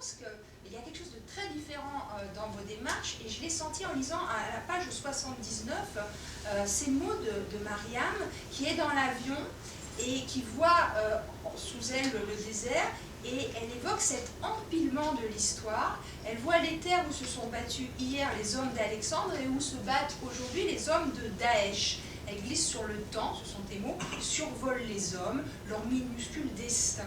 pense qu'il y a quelque chose de très différent dans vos démarches, et je l'ai senti en lisant à la page 79 ces mots de Mariam, qui est dans l'avion et qui voit sous elle le désert, et elle évoque cet empilement de l'histoire. Elle voit les terres où se sont battus hier les hommes d'Alexandre et où se battent aujourd'hui les hommes de Daesh. Elle glisse sur le temps, ce sont tes mots, survole les hommes, leur minuscule destin.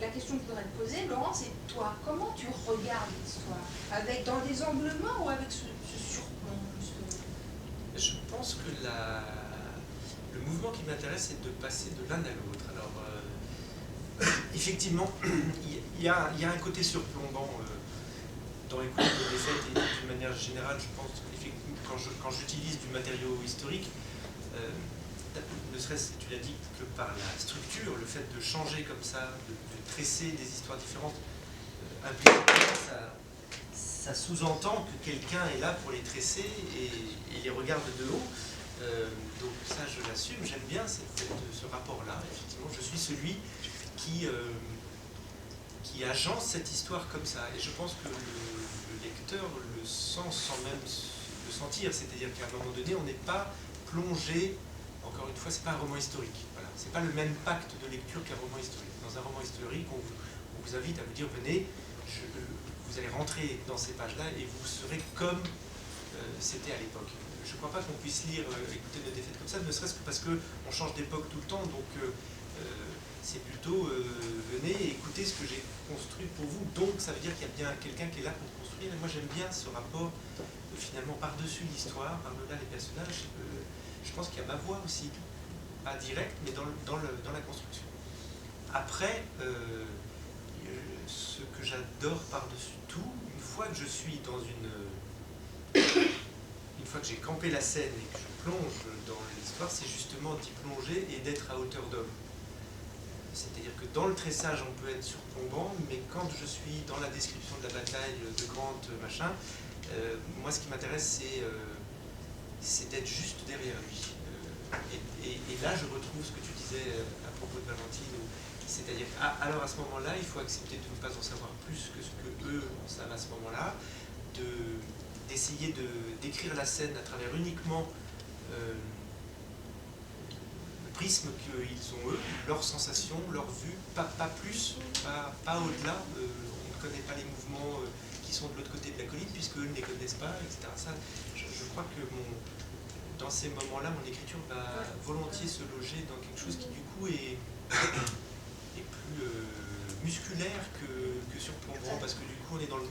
La question que je voudrais te poser, Laurent, c'est toi, comment tu regardes l'histoire? Dans des angles morts ou avec ce surplomb, justement? Je pense que le mouvement qui m'intéresse, c'est de passer de l'un à l'autre. Alors, effectivement, il y a un côté surplombant dans les cours de défaite et d'une manière générale, je pense, quand j'utilise du matériau historique, ne serait-ce, tu l'as dit, que par la structure, le fait de changer comme ça, de tresser des histoires différentes, implicitement, ça sous-entend que quelqu'un est là pour les tresser et les regarde de haut. Donc ça, je l'assume, j'aime bien ce rapport-là. Effectivement, je suis celui qui agence cette histoire comme ça. Et je pense que le lecteur le sent sans même le sentir. C'est-à-dire qu'à un moment donné, on n'est pas plongé, encore une fois, c'est pas un roman historique. Voilà. C'est pas le même pacte de lecture qu'un roman historique. Dans un roman historique, on vous invite à vous dire, venez, vous allez rentrer dans ces pages-là et vous serez comme c'était à l'époque. Je ne crois pas qu'on puisse lire, écouter nos défaites comme ça, ne serait-ce que parce qu'on change d'époque tout le temps, donc c'est plutôt venez et écoutez ce que j'ai construit pour vous. Donc ça veut dire qu'il y a bien quelqu'un qui est là pour construire. Et moi j'aime bien ce rapport finalement par-dessus l'histoire, par-delà les personnages. Je pense qu'il y a ma voix aussi, pas directe, mais dans la construction. Après, ce que j'adore par-dessus tout, une fois que je suis dans une fois que j'ai campé la scène et que je plonge dans l'histoire, c'est justement d'y plonger et d'être à hauteur d'homme. C'est-à-dire que dans le tressage, on peut être surplombant, mais quand je suis dans la description de la bataille de Grant, machin, moi ce qui m'intéresse, c'est d'être juste derrière lui. Et là, je retrouve ce que tu disais à propos de Valentine, c'est-à-dire, alors à ce moment-là, il faut accepter de ne pas en savoir plus que ce que eux en savent à ce moment-là, d'essayer d'écrire la scène à travers uniquement le prisme qu'ils ont eux, leurs sensations, leur vue, pas plus, pas au-delà. On ne connaît pas les mouvements qui sont de l'autre côté de la colline, puisqu'eux ne les connaissent pas, etc. Ça, je crois que dans ces moments-là, mon écriture va volontiers se loger dans quelque chose qui du coup est plus musculaire que surplombant, parce que du coup on est dans le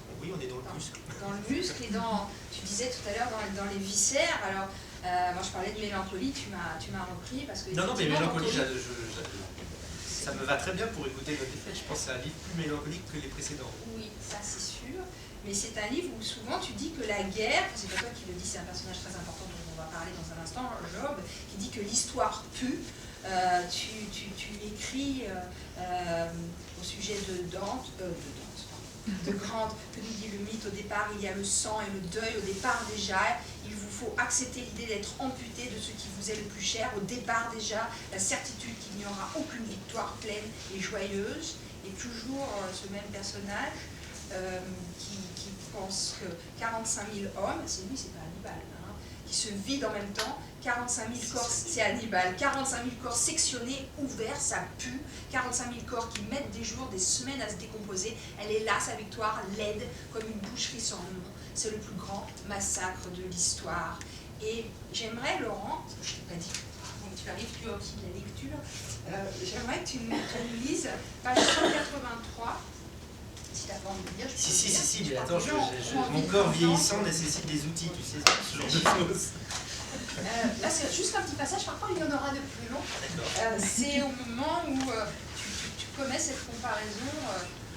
muscle. Dans le muscle et tu disais tout à l'heure dans les viscères. Alors moi je parlais de mélancolie, tu m'as repris parce que... Non, mais mélancolie, ça me va très bien pour écouter notre défaite. Je pense que c'est un livre plus mélancolique que les précédents. Oui, ça c'est sûr. Mais c'est un livre où souvent tu dis que la guerre, c'est pas toi qui le dis, c'est un personnage très important dont on va parler dans un instant, Job, qui dit que l'histoire pue. Tu écris au sujet de Grant, que nous dit le mythe, au départ il y a le sang et le deuil, au départ déjà, il vous faut accepter l'idée d'être amputé de ce qui vous est le plus cher, au départ déjà, la certitude qu'il n'y aura aucune victoire pleine et joyeuse, et toujours ce même personnage qui pense que 45 000 hommes, c'est lui, c'est pas Hannibal, hein, qui se vide en même temps, 45 000 corps, c'est Hannibal, 45 000 corps sectionnés, ouverts, ça pue, 45 000 corps qui mettent des jours, des semaines à se décomposer, elle est là, sa victoire, laide, comme une boucherie sans nom, c'est le plus grand massacre de l'histoire. Et j'aimerais, Laurent, parce que je ne t'ai pas dit, tu arrives, tu as aussi de la lecture, j'aimerais que tu nous lises page 183, si t'as pas envie de lire, je peux Si, mais attends, mon corps vieillissant nécessite des outils, tu sais, ce genre de choses. Là, c'est juste un petit passage, parfois il y en aura de plus long. C'est au moment où tu commets cette comparaison,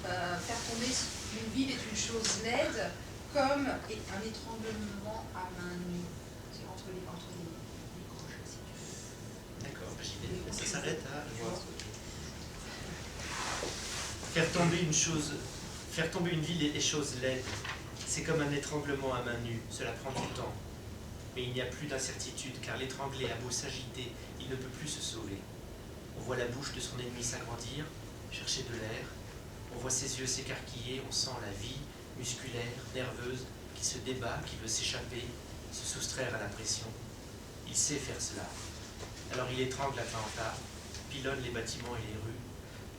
faire tomber une ville est une chose laide, comme un étranglement à main nue. C'est entre les crochets, si tu veux. D'accord, j'y vais. Ça s'arrête à... Faire tomber une ville est chose laide. C'est comme un étranglement à main nue, cela prend du temps. Mais il n'y a plus d'incertitude, car l'étranglé a beau s'agiter, il ne peut plus se sauver. On voit la bouche de son ennemi s'agrandir, chercher de l'air, On voit ses yeux s'écarquiller, on sent la vie musculaire, nerveuse, qui se débat, qui veut s'échapper, se soustraire à la pression. Il sait faire cela. Alors il étrangle Atlanta, pilonne les bâtiments et les rues,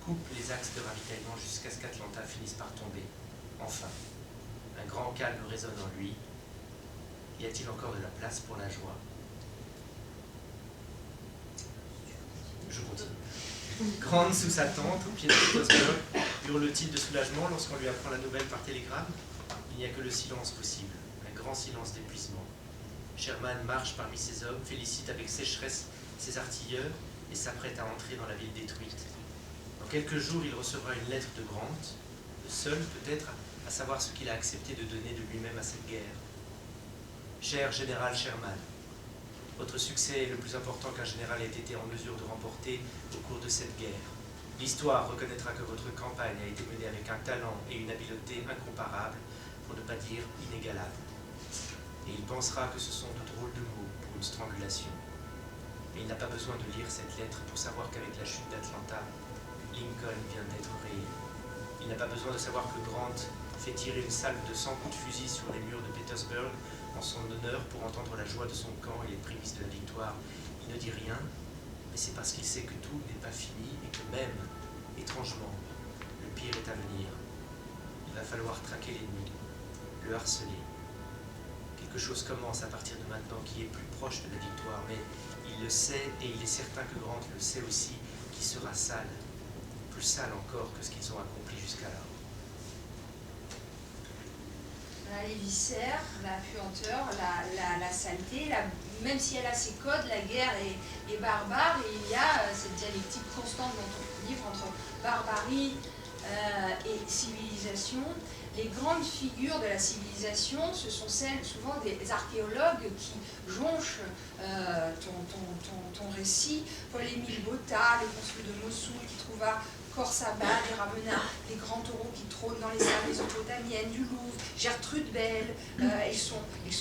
coupe les axes de ravitaillement jusqu'à ce qu'Atlanta finisse par tomber. Enfin, un grand calme résonne en lui. Y a-t-il encore de la place pour la joie? Je continue. Grande sous sa tente, au pied de Petersburg, hurle-t-il de soulagement lorsqu'on lui apprend la nouvelle par télégramme? Il n'y a que le silence possible, un grand silence d'épuisement. Sherman marche parmi ses hommes, félicite avec sécheresse ses artilleurs et s'apprête à entrer dans la ville détruite. Dans quelques jours, il recevra une lettre de Grant, le seul peut-être à savoir ce qu'il a accepté de donner de lui-même à cette guerre. Cher général Sherman, votre succès est le plus important qu'un général ait été en mesure de remporter au cours de cette guerre. L'histoire reconnaîtra que votre campagne a été menée avec un talent et une habileté incomparables, pour ne pas dire inégalables. Et il pensera que ce sont de drôles de mots pour une strangulation. Mais il n'a pas besoin de lire cette lettre pour savoir qu'avec la chute d'Atlanta, Lincoln vient d'être réélu. Il n'a pas besoin de savoir que Grant fait tirer une salve de 100 coups de fusil sur les murs de Petersburg en son honneur pour entendre la joie de son camp et les prémices de la victoire. Il ne dit rien, mais c'est parce qu'il sait que tout n'est pas fini et que même, étrangement, le pire est à venir. Il va falloir traquer l'ennemi, le harceler. Quelque chose commence à partir de maintenant qui est plus proche de la victoire, mais il le sait et il est certain que Grant le sait aussi, qui sera sale, plus sale encore que ce qu'ils ont accompli jusqu'alors. Les viscères, la puanteur, la saleté, même si elle a ses codes, la guerre est barbare, et il y a cette dialectique constante dans ton livre entre barbarie et civilisation. Les grandes figures de la civilisation, ce sont celles souvent des archéologues qui jonchent ton récit. Paul-Émile Botta, le consul de Mossoul, qui trouva Khorsabad et ramena les grands taureaux qui trônent dans les salles mésopotamiennes du Louvre, Gertrude Bell, ils sont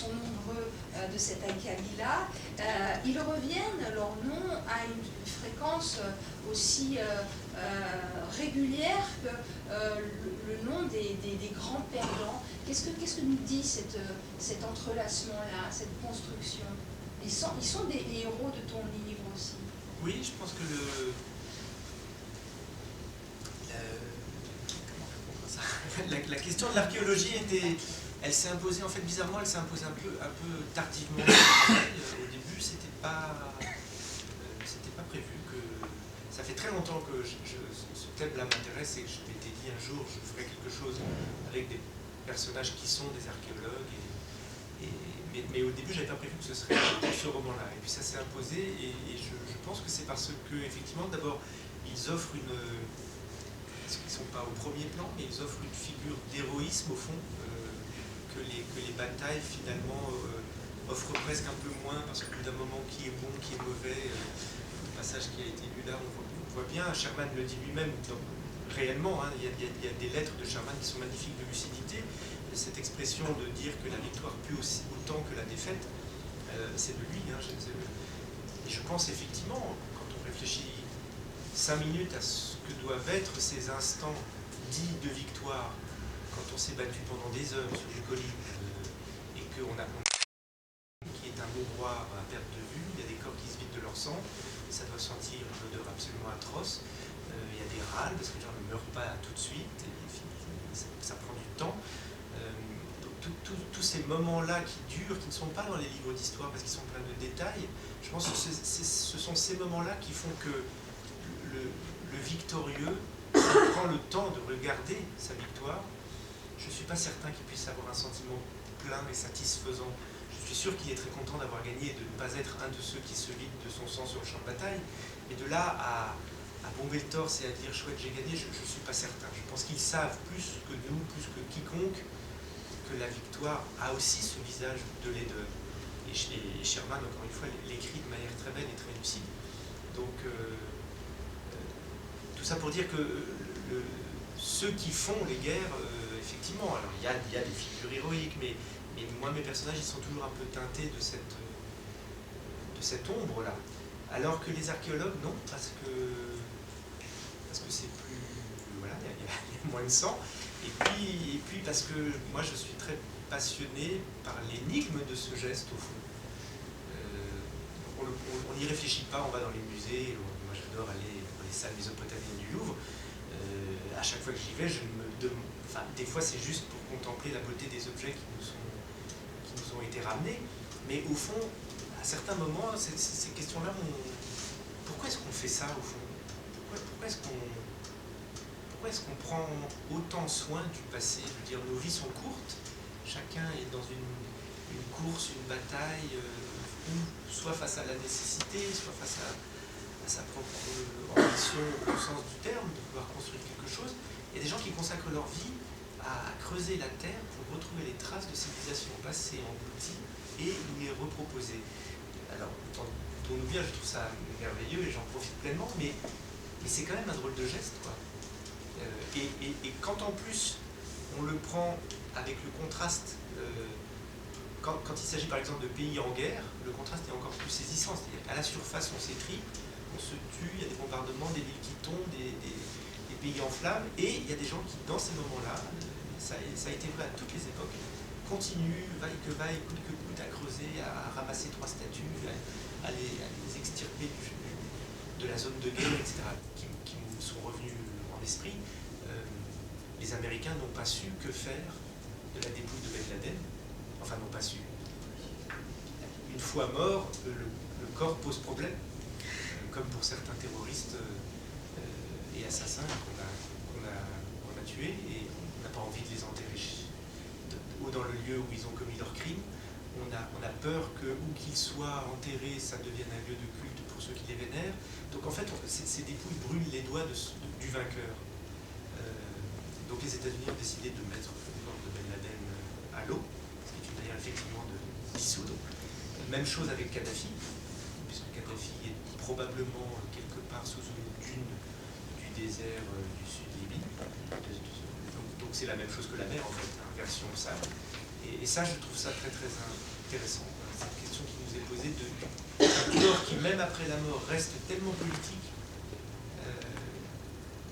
nombreux de cette acabit-là. Ils reviennent, leur nom, à une fréquence aussi régulière que le nom des grands perdants. Qu'est-ce que nous dit cet entrelacement-là, cette construction? Ils sont des héros de ton livre aussi. Oui, je pense que la question de l'archéologie elle s'est imposée, en fait bizarrement, elle s'est imposée un peu tardivement. Au début, c'était pas prévu. Ça fait très longtemps que ce thème-là m'intéresse et que je m'étais dit un jour je ferai quelque chose avec des personnages qui sont des archéologues. Mais au début, j'avais pas prévu que ce serait ce roman-là. Et puis ça s'est imposé et je pense que c'est parce que, effectivement, d'abord, ils offrent parce qu'ils ne sont pas au premier plan, mais ils offrent une figure d'héroïsme, au fond, que les batailles, finalement, offrent presque un peu moins, parce qu'au bout d'un moment, qui est bon, qui est mauvais, le passage qui a été lu là, on voit bien, Sherman le dit lui-même, réellement, hein, il y a des lettres de Sherman qui sont magnifiques de lucidité. Cette expression de dire que la victoire pue autant que la défaite, c'est de lui. Hein, et je pense effectivement, quand on réfléchit 5 minutes à ce que doivent être ces instants dits de victoire, quand on s'est battu pendant des heures sur des collines et qu'on a qui est un mouroir à perte de vue, il y a des corps qui se vident de leur sang, ça doit sentir une odeur absolument atroce, il y a des râles parce que les gens ne meurent pas tout de suite, et ça prend du temps. Tous ces moments-là qui durent, qui ne sont pas dans les livres d'histoire parce qu'ils sont pleins de détails, je pense que ce sont ces moments-là qui font que le victorieux prend le temps de regarder sa victoire. Je ne suis pas certain qu'il puisse avoir un sentiment plein et satisfaisant. Je suis sûr qu'il est très content d'avoir gagné et de ne pas être un de ceux qui se vident de son sang sur le champ de bataille. Mais de là à bomber le torse et à dire chouette j'ai gagné, je ne suis pas certain. Je pense qu'ils savent plus que nous, plus que quiconque, que la victoire a aussi ce visage de laideur. Et Sherman, encore une fois, l'écrit de manière très belle et très lucide. Donc, tout ça pour dire que ceux qui font les guerres, effectivement, alors il y a des figures héroïques, mais moi, mes personnages, ils sont toujours un peu teintés de cette ombre-là. Alors que les archéologues, non, parce que c'est plus voilà, il y a moins de sang. Et puis parce que moi je suis très passionné par l'énigme de ce geste au fond. On n'y réfléchit pas, on va dans les musées, moi j'adore aller dans les salles mésopotamiennes du Louvre. À chaque fois que j'y vais, je me demande, enfin, des fois c'est juste pour contempler la beauté des objets qui nous ont été ramenés, mais au fond, à certains moments, ces questions-là, pourquoi est-ce qu'on fait ça au fond? Pourquoi est-ce qu'on prend autant soin du passé? Je veux dire, nos vies sont courtes, chacun est dans une course, une bataille, soit face à la nécessité, soit face à sa propre ambition au sens du terme, de pouvoir construire quelque chose. Il y a des gens qui consacrent leur vie à creuser la terre pour retrouver les traces de civilisations passées, englouties, et nous les reproposer. Alors, on nous vient, je trouve ça merveilleux et j'en profite pleinement, mais c'est quand même un drôle de geste, quoi. Et quand en plus on le prend avec le contraste, quand il s'agit par exemple de pays en guerre, le contraste est encore plus saisissant, c'est-à-dire qu'à la surface on s'étripe, on se tue, il y a des bombardements, des villes qui tombent, des pays en flammes, et il y a des gens qui, dans ces moments-là, ça a été vrai à toutes les époques, continuent, vaille que vaille, coûte que coûte, à creuser, à ramasser 3 statues, à les extirper de la zone de guerre, etc., qui me sont revenus en esprit. Les Américains n'ont pas su que faire de la dépouille de Ben Laden, enfin n'ont pas su. Une fois mort, le corps pose problème, comme pour certains terroristes et assassins qu'on a tués, et on n'a pas envie de les enterrer ou dans le lieu où ils ont commis leur crime. On a peur que, où qu'ils soient enterrés, ça devienne un lieu de culte pour ceux qui les vénèrent. Donc en fait, ces dépouilles brûlent les doigts du vainqueur. Donc les États-Unis ont décidé de mettre le corps de Ben Laden à l'eau, ce qui est une manière effectivement de dissoudre. Même chose avec Kadhafi, puisque Kadhafi est probablement quelque part sous une dune du désert du sud Libye. Donc c'est la même chose que la mer en fait, version sable. Et ça, je trouve ça très très intéressant. Cette question qui nous est posée d'un corps qui, même après la mort, reste tellement politique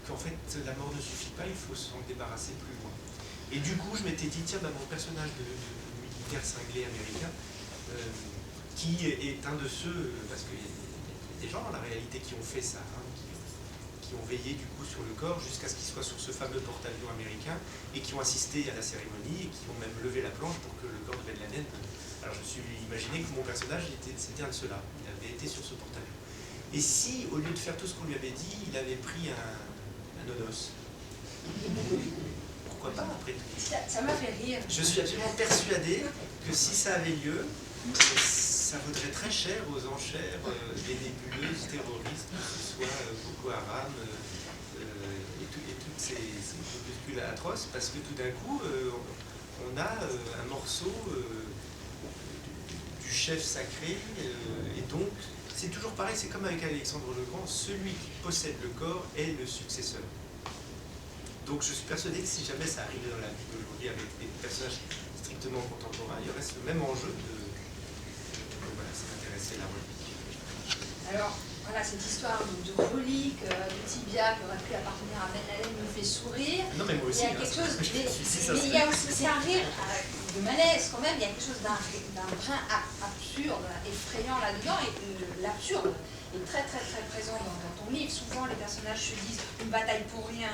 qu'en fait la mort ne suffit pas, il faut s'en débarrasser plus loin. Et du coup, je m'étais dit, tiens, mon personnage de militaire cinglé américain, qui est un de ceux, parce qu'il y a des gens dans la réalité qui ont fait ça, hein, qui ont veillé du coup sur le corps jusqu'à ce qu'il soit sur ce fameux porte-avions américain, et qui ont assisté à la cérémonie, et qui ont même levé la planche pour que le corps de Ben Laden... Alors je me suis imaginé que mon personnage, c'était un de ceux-là, il avait été sur ce porte-avions. Et si, au lieu de faire tout ce qu'on lui avait dit, il avait pris un nonos, pourquoi pas après tout? Ça m'a fait rire. Je suis absolument persuadé que si ça avait lieu, ça vaudrait très cher aux enchères des nébuleuses terroristes, que ce soit Boko Haram et toutes ces groupuscules atroces, parce que tout d'un coup, on a un morceau du chef sacré, et donc c'est toujours pareil, c'est comme avec Alexandre le Grand, celui qui possède le corps est le successeur. Donc je suis persuadé que si jamais ça arrivait dans la vie d'aujourd'hui avec des personnages strictement contemporains, il y aurait ce même enjeu de voilà, s'intéresser à la relique. Alors, voilà, cette histoire de relique, de tibia qui aurait pu appartenir à Ben Laden me fait sourire. Non, mais moi aussi. Il y a quelque chose, mais il y a aussi, c'est un rire de malaise quand même, il y a quelque chose d'un brin absurde, effrayant là-dedans, et l'absurde est très très très présent dans ton livre. Souvent les personnages se disent une bataille pour rien,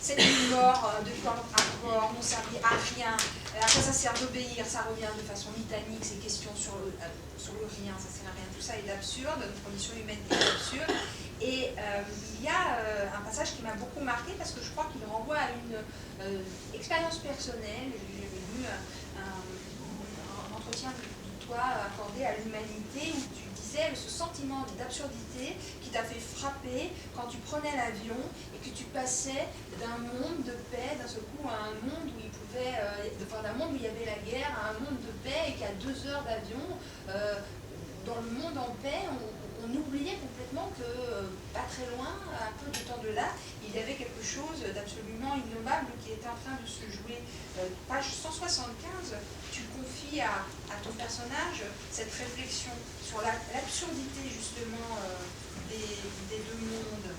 cette mort de corps à corps n'ont servi à rien, à quoi ça sert d'obéir, ça revient de façon litanique, ces questions sur le rien, ça sert à rien, tout ça est absurde, notre condition humaine est absurde. Et il y a un passage qui m'a beaucoup marqué parce que je crois qu'il renvoie à une expérience personnelle. J'avais lu un entretien de toi accordé à l'humanité où tu disais ce sentiment d'absurdité qui t'a fait frapper quand tu prenais l'avion et que tu passais d'un monde de paix d'un seul coup à un monde où il pouvait, d'un monde où il y avait la guerre à un monde de paix, et qu'à 2 heures d'avion, dans le monde en paix, on oubliait complètement que, pas très loin, un peu de temps de là, il y avait quelque chose d'absolument innommable qui était en train de se jouer. Page 175, tu confies à ton personnage cette réflexion sur l'absurdité justement des 2 mondes.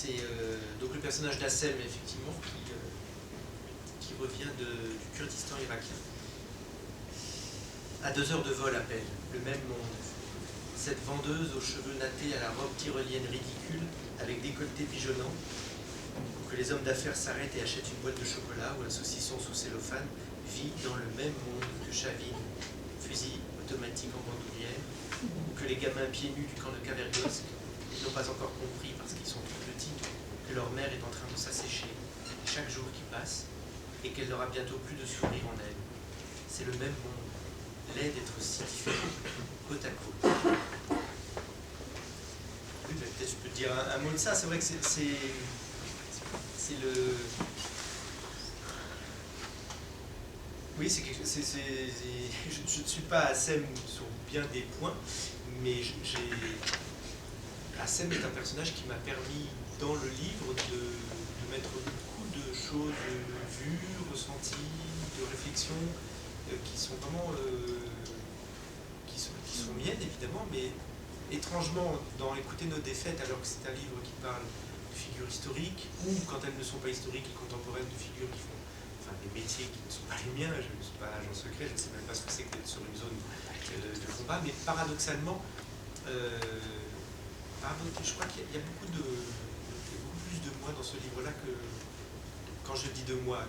c'est donc le personnage d'Assem, effectivement, qui revient du Kurdistan irakien. À 2 heures de vol à peine, le même monde. Cette vendeuse aux cheveux nattés à la robe tyrolienne ridicule, avec décolleté pigeonnant, pour que les hommes d'affaires s'arrêtent et achètent une boîte de chocolat ou un saucisson sous cellophane, vit dans le même monde que Chavine, fusil automatique en bandoulière, ou que les gamins pieds nus du camp de Kavergosk n'ont pas encore compris, parce qu'ils sont tout petits, que leur mère est en train de s'assécher chaque jour qui passe, et qu'elle n'aura bientôt plus de sourire en elle. C'est le même monde, laid d'être si différent, côte à côte. Oui, peut-être je peux te dire un mot de ça. C'est vrai que c'est le... Oui, c'est quelque chose... Je ne suis pas Assem sur bien des points, mais Assem est un personnage qui m'a permis, dans le livre, de mettre beaucoup de choses vues, ressenties, de réflexions, qui sont vraiment... qui sont miennes, évidemment, mais étrangement, dans Écouter nos défaites, alors que c'est un livre qui parle de figures historiques, ou quand elles ne sont pas historiques et contemporaines, de figures qui font des métiers qui ne sont pas les miens, je ne suis pas agent secret, je ne sais même pas ce que c'est que d'être sur une zone de combat, mais paradoxalement, je crois qu'il y a beaucoup plus de moi dans ce livre-là que, quand je dis de moi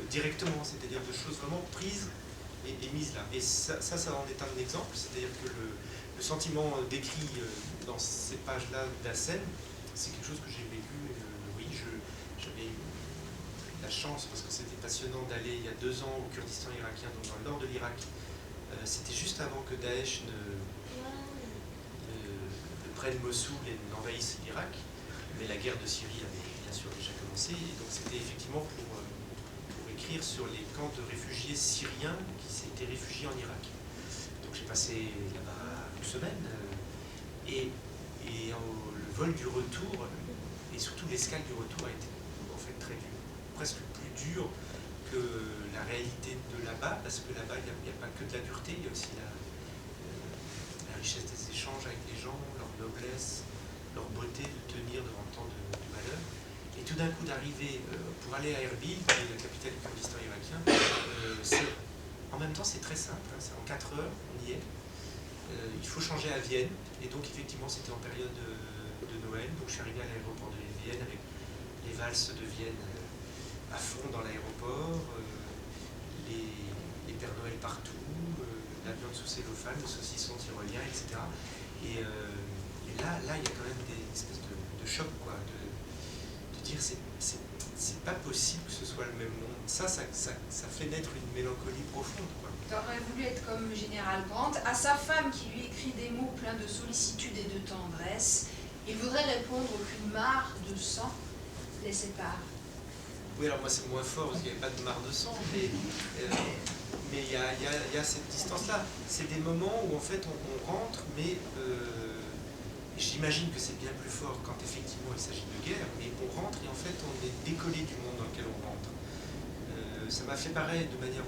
directement, c'est-à-dire de choses vraiment prises et mises là. Et ça en est un exemple, c'est-à-dire que le sentiment décrit dans ces pages-là d'Assem, c'est quelque chose que j'ai vécu. Oui, j'avais eu la chance, parce que c'était passionnant, d'aller il y a 2 ans au Kurdistan irakien, donc dans le nord de l'Irak. C'était juste avant que Daesh ne prenne Mossoul et n'envahisse l'Irak, mais la guerre de Syrie avait bien sûr déjà commencé, et donc c'était effectivement pour écrire sur les camps de réfugiés syriens qui s'étaient réfugiés en Irak. Donc j'ai passé là-bas une semaine, et le vol du retour, et surtout l'escale du retour, a été en fait très dur, presque plus dur que la réalité de là-bas, parce que là-bas il n'y a pas que de la dureté, il y a aussi la richesse des échanges avec les gens, leur noblesse, leur beauté de tenir devant tant de malheur. Et tout d'un coup d'arriver pour aller à Erbil, qui est la capitale du Kurdistan irakien, en même temps c'est très simple, hein, c'est en 4 heures, on y est. Il faut changer à Vienne, et donc effectivement c'était en période de Noël, donc je suis arrivé à l'aéroport de Vienne avec les valses de Vienne à fond dans l'aéroport, les Pères Noël partout, la viande sous cellophane, le saucisson tyrolien, etc. Et là, il y a quand même des espèces de choc, quoi, de dire c'est pas possible que ce soit le même monde. Ça fait naître une mélancolie profonde, quoi. Tu aurais voulu être comme le général Grant. À sa femme qui lui écrit des mots pleins de sollicitude et de tendresse, il voudrait répondre qu'une mare de sang les sépare. Oui, alors moi c'est moins fort parce qu'il n'y avait pas de mare de sang, mais il y a cette distance-là. C'est des moments où en fait on rentre, mais j'imagine que c'est bien plus fort quand effectivement il s'agit de guerre, mais on rentre et en fait on est décollé du monde dans lequel on rentre. Ça m'a fait pareil de manière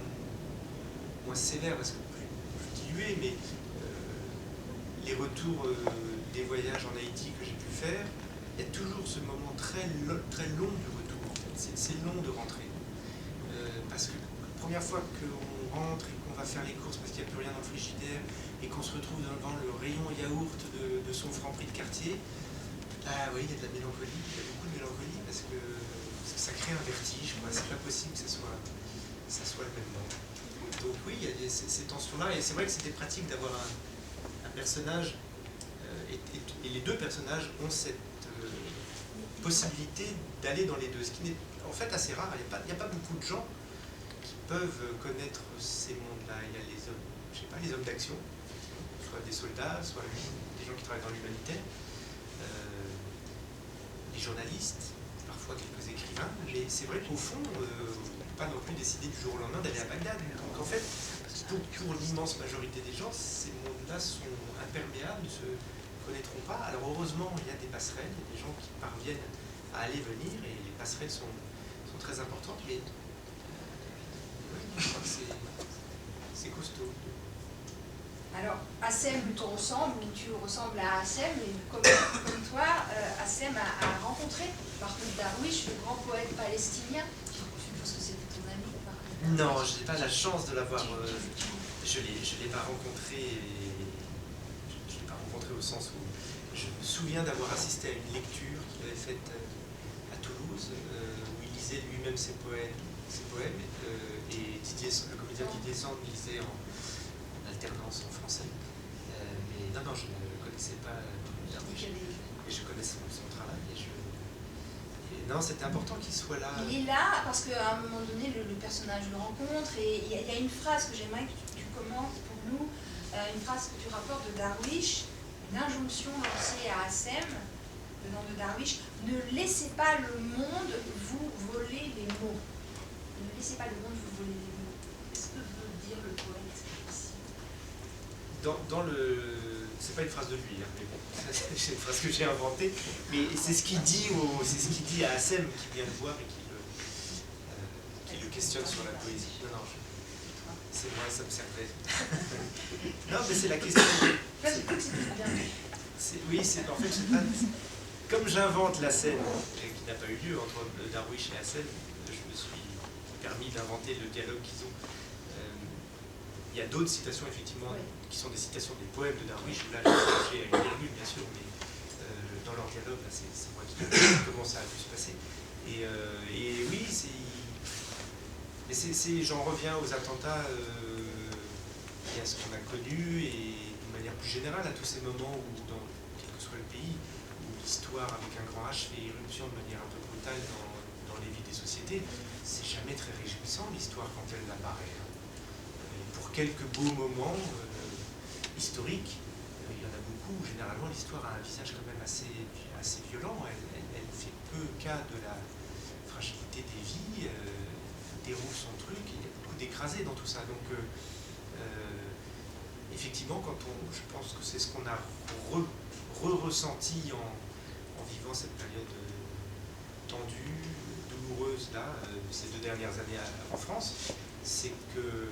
moins sévère, parce que plus diluée, mais les retours des voyages en Haïti que j'ai pu faire, il y a toujours ce moment très long du retour. C'est long de rentrer. Parce que la première fois qu'on rentre et qu'on va faire les courses parce qu'il n'y a plus rien dans le frigidaire et qu'on se retrouve devant le rayon yaourt de son Franprix de quartier, ah oui, il y a de la mélancolie, il y a beaucoup de mélancolie parce que ça crée un vertige, quoi. C'est pas possible que ça soit le même monde. Donc oui, il y a ces tensions-là, et c'est vrai que c'était pratique d'avoir un personnage, et les 2 personnages ont cette possibilité d'aller dans les deux, ce qui n'est en fait assez rare. Il n'y a pas beaucoup de gens qui peuvent connaître ces mondes-là. Il y a les hommes, je sais pas, les hommes d'action, soit des soldats, soit des gens qui travaillent dans l'humanitaire, les journalistes, parfois quelques écrivains, mais c'est vrai qu'au fond, on ne peut pas non plus décider du jour au lendemain d'aller à Bagdad. Donc en fait, pour l'immense majorité des gens, ces mondes-là sont imperméables, ne se connaîtront pas. Alors heureusement, il y a des passerelles, il y a des gens qui parviennent à aller venir, et les passerelles sont très importantes, mais oui, je crois que c'est costaud. Alors, Hassem te ressemble, ou tu ressembles à Hassem, et comme toi, Hassem a rencontré Mahmoud Darwish, le grand poète palestinien. Je suppose que c'était ton ami. Non, je n'ai pas la chance de l'avoir. Je l'ai pas rencontré. Je l'ai pas rencontré au sens où je me souviens d'avoir assisté à une lecture qu'il avait faite à Toulouse, où il lisait lui-même ses poèmes, et le comédien Didier Sand lisait en alternance en français. Mais non, je ne connaissais pas Darwish. Et je connais son travail. Non, c'était important qu'il soit là. Il est là parce qu'à un moment donné, le personnage le rencontre et il y a une phrase que j'aimerais que tu commentes pour nous, une phrase que tu rapportes de Darwish, une injonction lancée à Hassem, venant de Darwish: ne laissez pas le monde vous voler les mots. Ne laissez pas le monde vous voler les mots. Qu'est-ce que veut dire le poète ici? C'est pas une phrase de lui, hein, mais bon, c'est une phrase que j'ai inventée, mais c'est ce qu'il dit à Hassem, qui vient le voir et qui le questionne sur la poésie. Non, c'est moi, ça me servait. Non, mais c'est la question. Oui, en fait, comme j'invente la scène, qui n'a pas eu lieu entre Darwish et Hassem, je me suis permis d'inventer le dialogue qu'ils ont. Il y a d'autres citations, effectivement, qui sont des citations des poèmes de Darwish, où là, j'ai une virgule, bien sûr, mais dans leur dialogue, là, c'est moi qui comment ça a pu se passer. Et oui, j'en reviens aux attentats et à ce qu'on a connu, et de manière plus générale, à tous ces moments où, dans quel que soit le pays, où l'histoire, avec un grand H, fait irruption de manière un peu brutale dans les vies des sociétés. C'est jamais très réjouissant, l'histoire, quand elle apparaît. Pour quelques beaux moments historiques, il y en a beaucoup. Généralement, l'histoire a un visage quand même assez violent. Elle fait peu cas de la fragilité des vies, déroule son truc. Il y a beaucoup d'écrasés dans tout ça. Donc, effectivement, je pense que c'est ce qu'on a ressenti en vivant cette période tendue, douloureuse là, ces 2 dernières années en France, c'est que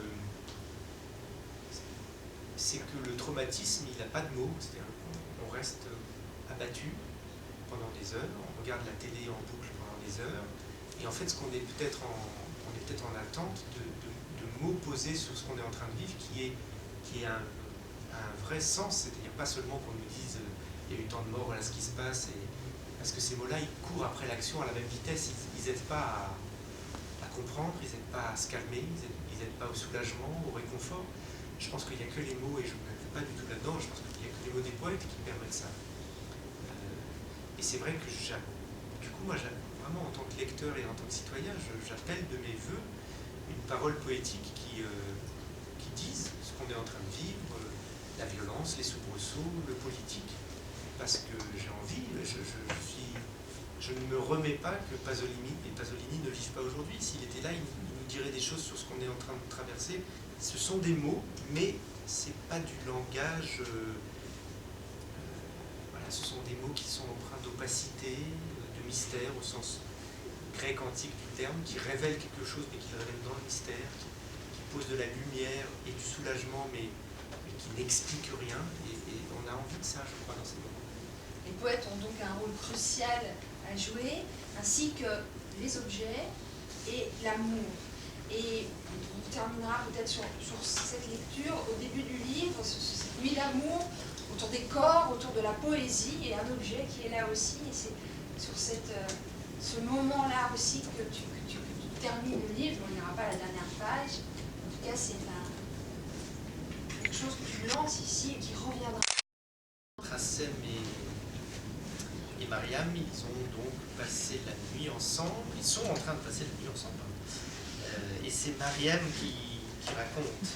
le traumatisme, il n'a pas de mots, c'est-à-dire qu'on reste abattu pendant des heures, on regarde la télé en boucle pendant des heures, et en fait, on est peut-être en attente de mots posés sur ce qu'on est en train de vivre, qui est un vrai sens, c'est-à-dire pas seulement qu'on nous dise il y a eu tant de morts, voilà ce qui se passe, parce que ces mots-là, ils courent après l'action à la même vitesse, ils n'aident pas à comprendre, ils n'aident pas à se calmer, ils n'aident pas au soulagement, au réconfort. Je pense qu'il n'y a que les mots, et je ne me fais pas du tout là-dedans, je pense qu'il n'y a que les mots des poètes qui permettent ça. Et c'est vrai que du coup, moi, vraiment, en tant que lecteur et en tant que citoyen, j'appelle de mes voeux une parole poétique qui dise ce qu'on est en train de vivre, la violence, les soubresauts, le politique, parce que j'ai envie, je ne me remets pas que Pasolini ne vive pas aujourd'hui. S'il était là, il nous dirait des choses sur ce qu'on est en train de traverser. Ce sont des mots, mais c'est pas du langage. Voilà, ce sont des mots qui sont empreints d'opacité, de mystère au sens grec antique du terme, qui révèlent quelque chose, mais qui le révèlent dans le mystère, qui posent de la lumière et du soulagement, mais qui n'expliquent rien. Et on a envie de ça, je crois, dans ces moments. Les poètes ont donc un rôle crucial à jouer, ainsi que les objets et l'amour. Et on terminera peut-être sur cette lecture au début du livre, cette nuit d'amour, autour des corps, autour de la poésie, et un objet qui est là aussi. Et c'est sur ce moment-là aussi que tu termines le livre. On n'ira pas à la dernière page. En tout cas, c'est quelque chose que tu lances ici et qui reviendra. Hassem et Mariam, ils ont donc passé la nuit ensemble. Ils sont en train de passer la nuit ensemble. Et c'est Mariam qui raconte.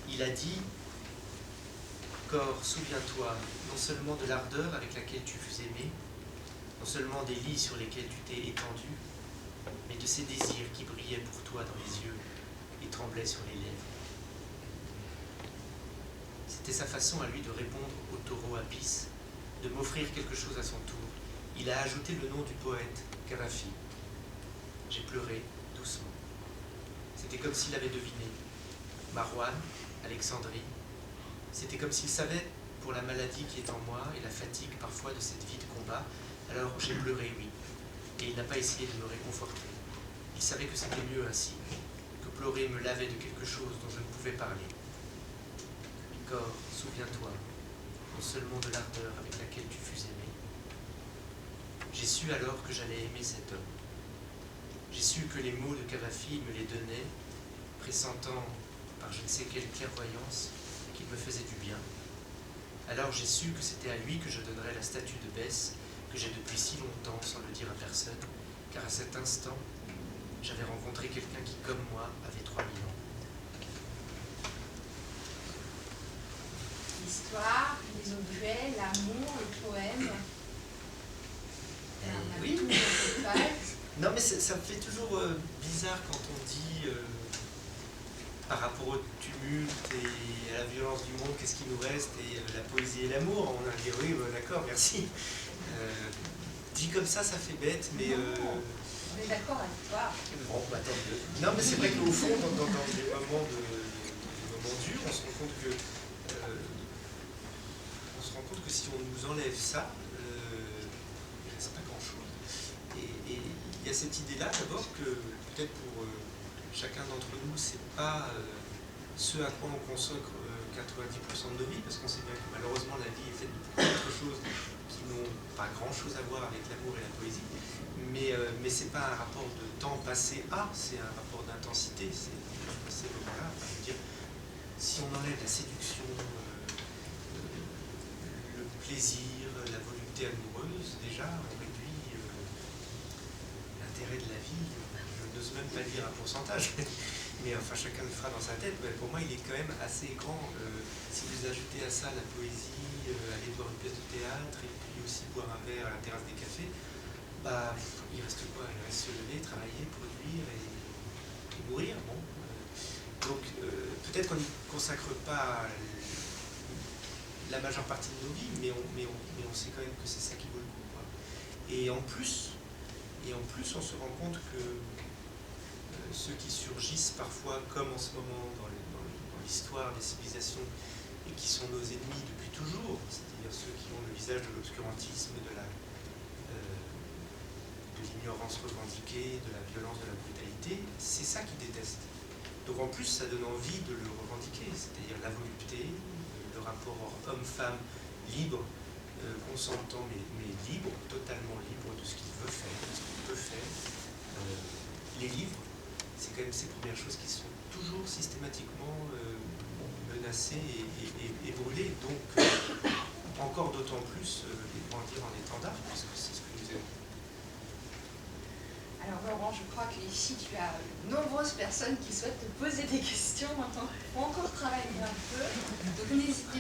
Il a dit: corps, souviens-toi non seulement de l'ardeur avec laquelle tu fus aimé, non seulement des lits sur lesquels tu t'es étendu, mais de ces désirs qui brillaient pour toi dans les yeux et tremblaient sur les lèvres. C'était sa façon à lui de répondre au taureau Apis, de m'offrir quelque chose à son tour. Il a ajouté le nom du poète, Kadhafi. J'ai pleuré doucement. C'était comme s'il avait deviné. Marouane, Alexandrie, c'était comme s'il savait pour la maladie qui est en moi et la fatigue parfois de cette vie de combat. Alors j'ai pleuré, oui, et il n'a pas essayé de me réconforter. Il savait que c'était mieux ainsi, que pleurer me lavait de quelque chose dont je ne pouvais parler. Cor, souviens-toi, non seulement de l'ardeur avec laquelle tu fus aimé. J'ai su alors que j'allais aimer cet homme. J'ai su que les mots de Cavafi me les donnaient, pressentant par je ne sais quelle clairvoyance qu'il me faisait du bien. Alors j'ai su que c'était à lui que je donnerais la statue de Bess que j'ai depuis si longtemps sans le dire à personne, car à cet instant, j'avais rencontré quelqu'un qui, comme moi, avait 3000 ans. L'histoire, les objets, l'amour, le poème. Oui. Tout dans cette page. Non, mais ça me fait toujours bizarre quand on dit, par rapport au tumulte et à la violence du monde, qu'est-ce qui nous reste, et la poésie et l'amour, on a dit oui, d'accord, merci. Dit comme ça fait bête, mais... On est d'accord avec toi. Bon, bah tant mieux. Non, mais c'est vrai qu'au fond, dans des moments durs, on se rend compte que... si on nous enlève ça, il ne reste pas grand-chose. Et il y a cette idée-là, d'abord, que peut-être pour chacun d'entre nous, c'est pas ce à quoi on consacre 90% de nos vies, parce qu'on sait bien que malheureusement la vie est faite de beaucoup d'autres choses qui n'ont pas grand-chose à voir avec l'amour et la poésie, mais c'est pas un rapport de temps passé à, c'est un rapport d'intensité, c'est ces moments-là, enfin, je veux dire, si on enlève la séduction, le plaisir, la volonté amoureuse, déjà on réduit l'intérêt de la vie, je n'ose même pas dire un pourcentage, mais enfin chacun le fera dans sa tête. Mais pour moi il est quand même assez grand. Si vous ajoutez à ça la poésie, aller voir une pièce de théâtre et puis aussi boire un verre à la terrasse des cafés, bah il reste quoi? Il reste se lever, travailler, produire et mourir. Bon. Donc peut-être qu'on n'y consacre pas la majeure partie de nos vies, mais on sait quand même que c'est ça qui vaut le coup, quoi. Et en plus on se rend compte que ceux qui surgissent parfois, comme en ce moment dans l'histoire des civilisations, et qui sont nos ennemis depuis toujours, c'est-à-dire ceux qui ont le visage de l'obscurantisme, de l'ignorance revendiquée, de la violence, de la brutalité, c'est ça qu'ils détestent. Donc en plus, ça donne envie de le revendiquer, c'est-à-dire la volupté, le rapport homme-femme libre, consentant, mais libre, totalement libre de ce qu'il veut faire, de ce qu'il peut faire. Les livres, c'est quand même ces premières choses qui sont toujours systématiquement menacées et brûlées. Donc, encore d'autant plus les brandir en étendard, puisque c'est ce que nous aimons. Alors Laurent, je crois qu'ici tu as de nombreuses personnes qui souhaitent te poser des questions. Maintenant, il faut encore travailler un peu. Donc n'hésitez